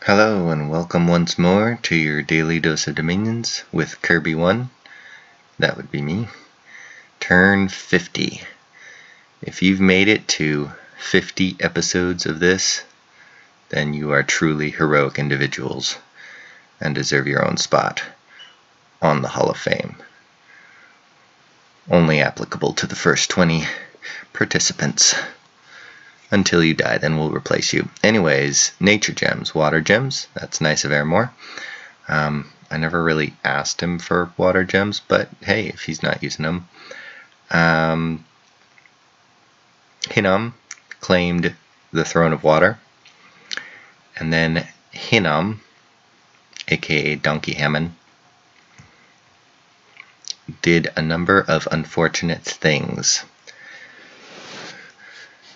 Hello and welcome once more to your daily dose of dominions with kirbyone. That would be me. Turn 50. If you've made it to 50 episodes of this, then you are truly heroic individuals and deserve your own spot on the Hall of Fame. Only applicable to the first 20 participants. Until you die, then we'll replace you. Anyways, nature gems, water gems. That's nice of Airmore. I never really asked him for water gems, but hey, if he's not using them. Hinam claimed the Throne of Water. And then Hinam, aka Donkey Hammond, did a number of unfortunate things.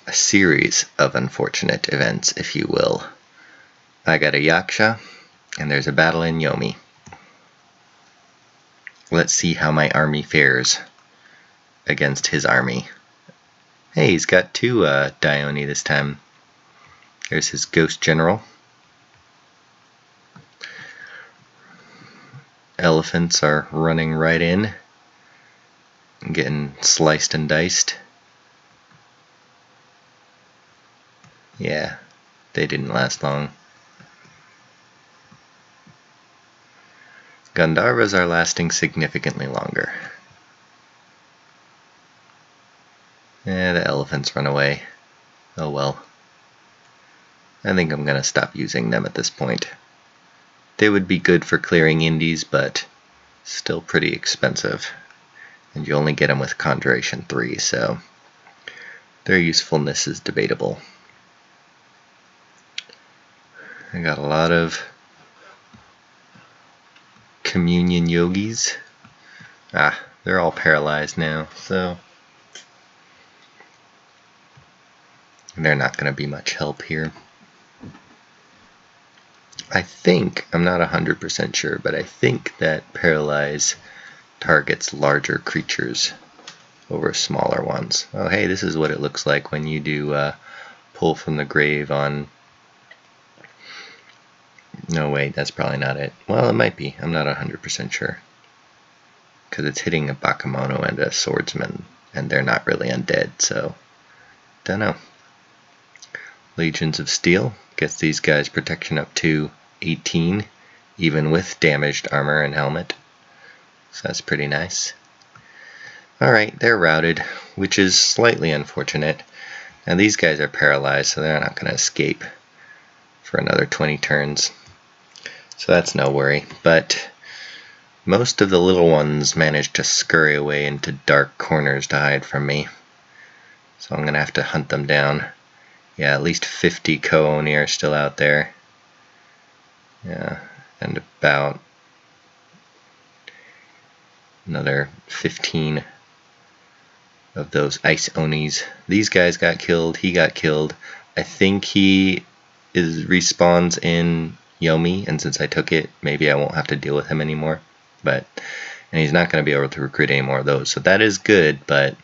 A series of unfortunate events, if you will. I got a Yaksha, and there's a battle in Yomi. Let's see how my army fares against his army. Hey, he's got two Dione this time. There's his Ghost General. Elephants are running right in, getting sliced and diced. Yeah, they didn't last long. Gandharvas are lasting significantly longer. Yeah, the elephants run away. Oh well. I think I'm gonna stop using them at this point. They would be good for clearing indies, but still pretty expensive. And you only get them with Conjuration 3, so their usefulness is debatable. I got a lot of communion yogis. They're all paralyzed now, so they're not going to be much help here. I think, I'm not 100% sure, but I think that paralyze targets larger creatures over smaller ones. Oh hey, this is what it looks like when you do pull from the grave on... No, wait, that's probably not it. Well, it might be. I'm not 100% sure. Because it's hitting a Bakemono and a Swordsman, and they're not really undead, so... Don't know. Legions of Steel gets these guys protection up to 18, even with damaged armor and helmet. So that's pretty nice. Alright, they're routed, which is slightly unfortunate. Now these guys are paralyzed, so they're not going to escape for another 20 turns. So that's no worry, but most of the little ones managed to scurry away into dark corners to hide from me. So I'm going to have to hunt them down. Yeah, at least 50 Kooni are still out there. Yeah, and about another 15 of those Ice Onis. These guys got killed, he got killed. I think he respawns in Yomi, and since I took it, maybe I won't have to deal with him anymore. And he's not going to be able to recruit any more of those, so that is good, but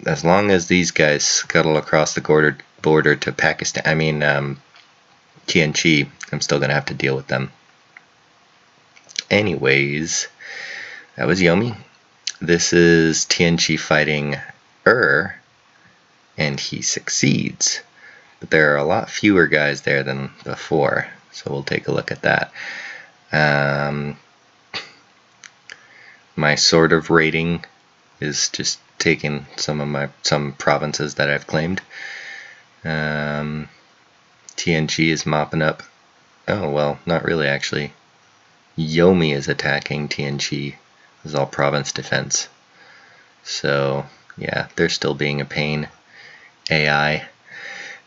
as long as these guys scuttle across the border to Pakistan, Tianchi, I'm still going to have to deal with them. Anyways, that was Yomi. This is Tianchi fighting and he succeeds. But there are a lot fewer guys there than before, so we'll take a look at that. My sort of rating is just taking some provinces that I've claimed. TNG is mopping up. Oh well, not really actually. Yomi is attacking TNG. This is all province defense. So yeah, they're still being a pain. AI.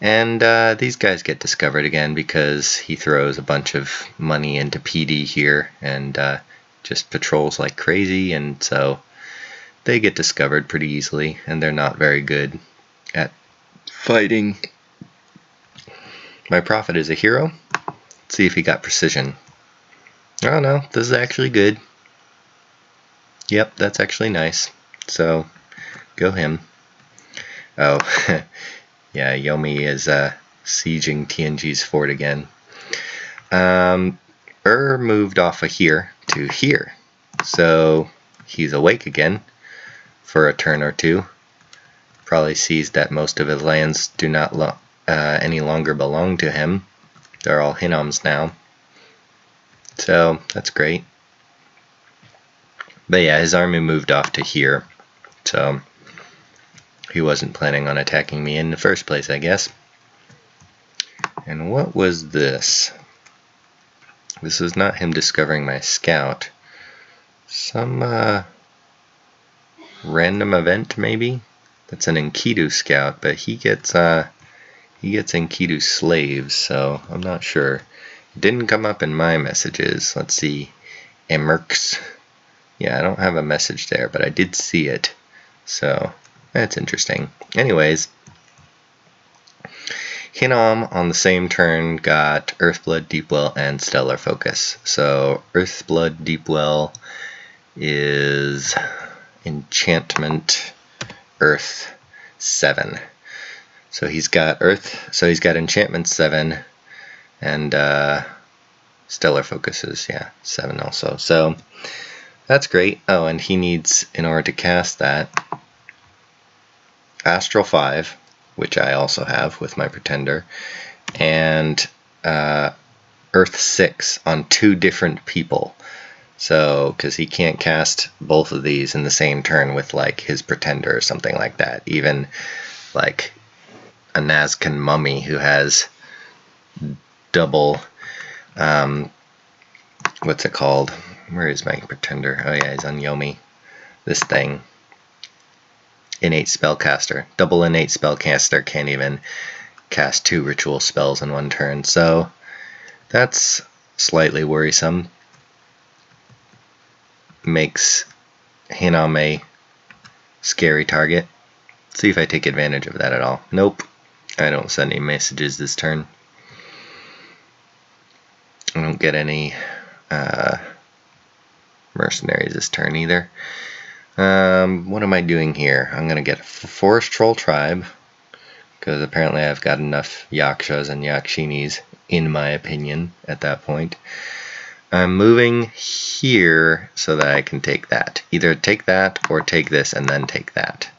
And these guys get discovered again because he throws a bunch of money into PD here and just patrols like crazy, and so they get discovered pretty easily, and they're not very good at fighting. My prophet is a hero. Let's see if he got precision. Oh no, this is actually good. Yep, that's actually nice. So, go him. Oh, yeah, Yomi is sieging TNG's fort again. Moved off of here to here. So he's awake again for a turn or two. Probably sees that most of his lands do not any longer belong to him. They're all Hinom's now. So that's great. But yeah, his army moved off to here. So he wasn't planning on attacking me in the first place, I guess. And what was this? This was not him discovering my scout. Some random event, maybe? That's an Enkidu scout, but he gets Enkidu slaves, so I'm not sure. It didn't come up in my messages. Let's see. Emerks. Yeah, I don't have a message there, but I did see it. So that's interesting. Anyways, Hinom on the same turn got Earthblood, Deepwell, and Stellar Focus. So Earthblood, Deepwell is enchantment Earth 7. So he's got enchantment 7 and Stellar Focus is 7 also. So that's great. Oh, and he needs, in order to cast that, Astral 5, which I also have with my Pretender, and Earth 6 on 2 different people. So, because he can't cast both of these in the same turn with like his Pretender or something like that. Even like a Nazcan Mummy who has double, what's it called? Where is my Pretender? Oh yeah, he's on Yomi. This thing. Innate Spellcaster. Double Innate Spellcaster can't even cast 2 ritual spells in one turn. So that's slightly worrisome. Makes Hinom a scary target. See if I take advantage of that at all. Nope. I don't send any messages this turn. I don't get any mercenaries this turn either. What am I doing here? I'm going to get a Forest Troll Tribe, because apparently I've got enough Yakshas and Yakshinis, in my opinion, at that point. I'm moving here so that I can take that. Either take that or take this and then take that.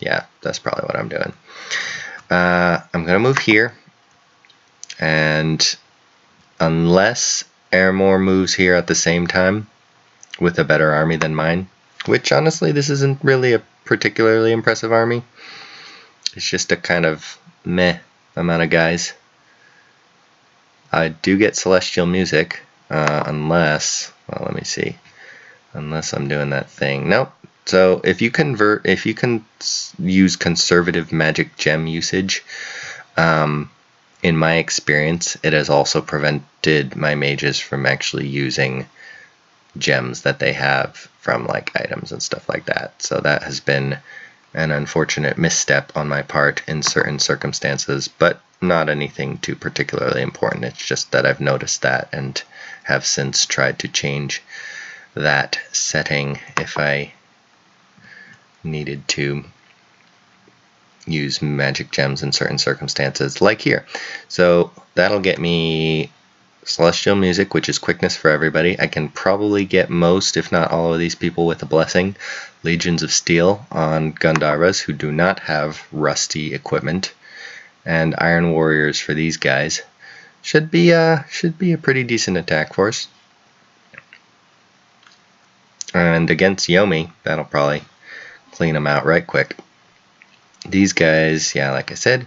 Yeah, that's probably what I'm doing. I'm going to move here, and unless Airmore moves here at the same time with a better army than mine, which honestly this isn't really a particularly impressive army. It's just a kind of meh amount of guys. I do get Celestial Music, unless, well, let me see, unless I'm doing that thing. Nope. So if you can use conservative magic gem usage, in my experience, it has also prevented my mages from actually using gems that they have from like items and stuff like that. So that has been an unfortunate misstep on my part in certain circumstances, but not anything too particularly important. It's just that I've noticed that and have since tried to change that setting if I needed to use magic gems in certain circumstances, like here. So that'll get me Celestial Music, which is quickness for everybody. I can probably get most, if not all of these people with a blessing. Legions of Steel on Gandharvas who do not have rusty equipment, and Iron Warriors for these guys. Should be a pretty decent attack force. And against Yomi, that'll probably clean them out right quick. These guys, yeah, like I said,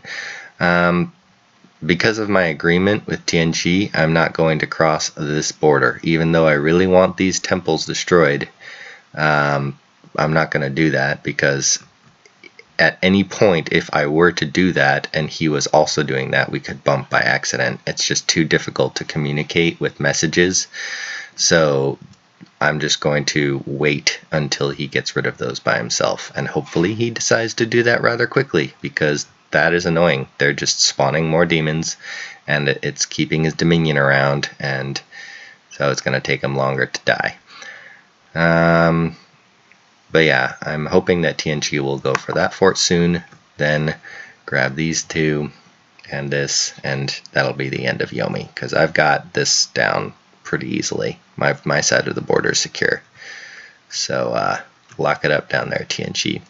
because of my agreement with Tianqi, I'm not going to cross this border. Even though I really want these temples destroyed, I'm not going to do that, because at any point, if I were to do that and he was also doing that, we could bump by accident. It's just too difficult to communicate with messages. So I'm just going to wait until he gets rid of those by himself. And hopefully he decides to do that rather quickly, because that is annoying. They're just spawning more demons, and it's keeping his dominion around, and so it's going to take him longer to die. But yeah, I'm hoping that Tianqi will go for that fort soon, then grab these two, and this, and that'll be the end of Yomi, because I've got this down pretty easily. My side of the border is secure. So lock it up down there, TNG.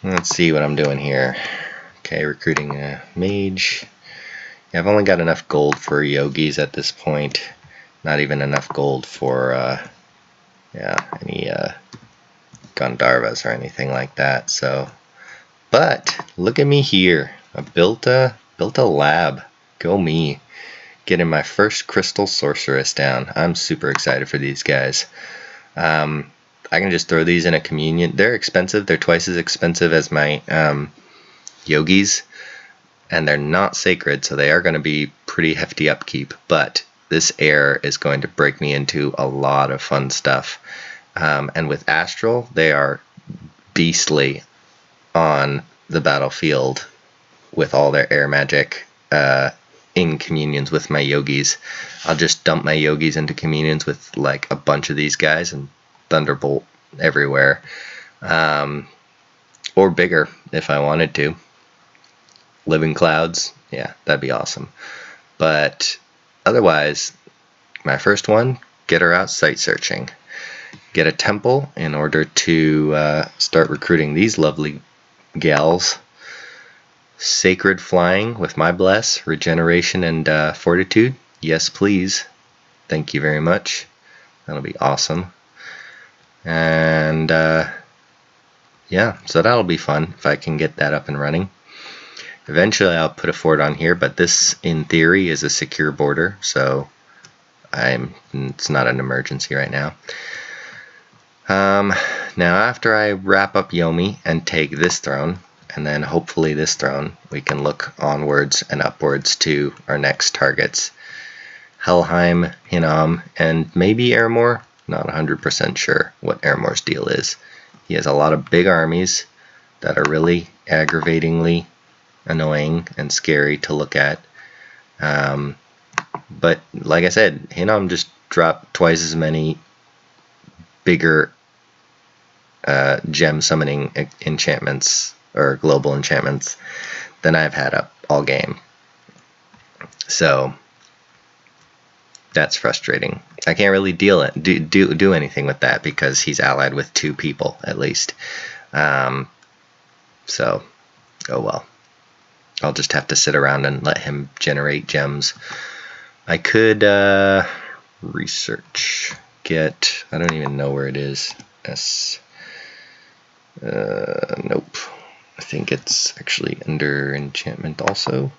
Let's see what I'm doing here. Okay, recruiting a mage. Yeah, I've only got enough gold for yogis at this point. Not even enough gold for any Gandharvas or anything like that. So, but look at me here. I built a lab. Go me. Getting my first crystal sorceress down. I'm super excited for these guys. I can just throw these in a communion. They're expensive. They're twice as expensive as my yogis, and they're not sacred, so they are going to be pretty hefty upkeep. But this air is going to break me into a lot of fun stuff. And with Astral, they are beastly on the battlefield with all their air magic in communions with my yogis. I'll just dump my yogis into communions with like a bunch of these guys and Thunderbolt everywhere. Or bigger if I wanted to. Living Clouds, yeah, that'd be awesome. But otherwise, my first one, get her out sight searching. Get a temple in order to start recruiting these lovely gals. Sacred flying with my bless, regeneration and fortitude. Yes, please. Thank you very much. That'll be awesome. And yeah, so that'll be fun if I can get that up and running. Eventually I'll put a fort on here, but this in theory is a secure border, so it's not an emergency right now. Now after I wrap up Yomi and take this throne, and then hopefully this throne, we can look onwards and upwards to our next targets. Helheim, Hinnom, and maybe Eremor. Not 100% sure what Eremore's deal is. He has a lot of big armies that are really aggravatingly annoying and scary to look at. But like I said, Hinnom just dropped twice as many bigger gem summoning enchantments or global enchantments than I've had up all game. So that's frustrating. I can't really do anything with that because he's allied with 2 people at least. So, oh well. I'll just have to sit around and let him generate gems. I could research, get, I don't even know where it is. Nope. I think it's actually under enchantment also.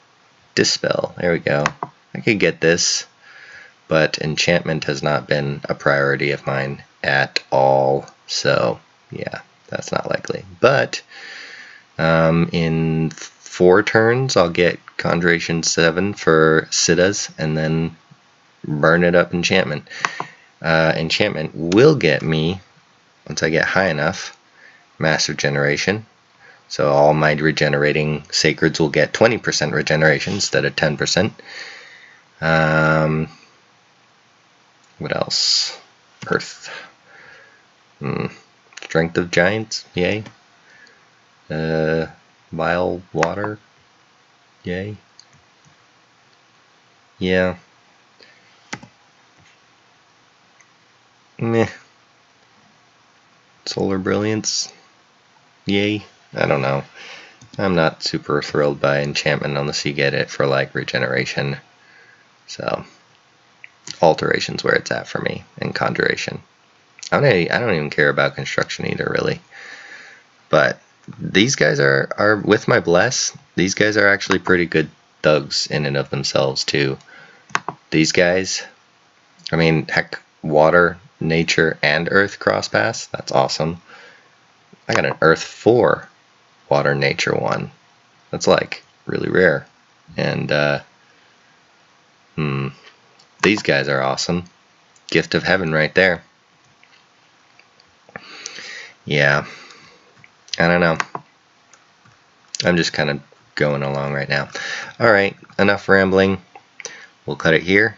Dispel, there we go. I could get this, but enchantment has not been a priority of mine at all. So yeah, that's not likely. But in 4 turns, I'll get Conjuration 7 for Siddhas, and then burn it up enchantment. Enchantment will get me, once I get high enough, Massive Generation. So all my regenerating sacreds will get 20% regeneration instead of 10%. What else? Earth. Strength of Giants, yay. Vile Water, yay. Yeah. Meh. Solar Brilliance, yay. I don't know. I'm not super thrilled by enchantment unless you get it for like regeneration. So alteration's where it's at for me, and conjuration. I don't even care about construction either, really. But these guys are with my bless. These guys are actually pretty good thugs in and of themselves too. These guys, I mean, heck, water, nature, and earth cross pass. That's awesome. I got an earth 4 water nature 1. That's like really rare. And these guys are awesome. Gift of heaven right there. Yeah. I don't know. I'm just kind of going along right now. Alright, enough rambling. We'll cut it here.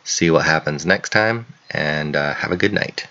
See what happens next time, and have a good night.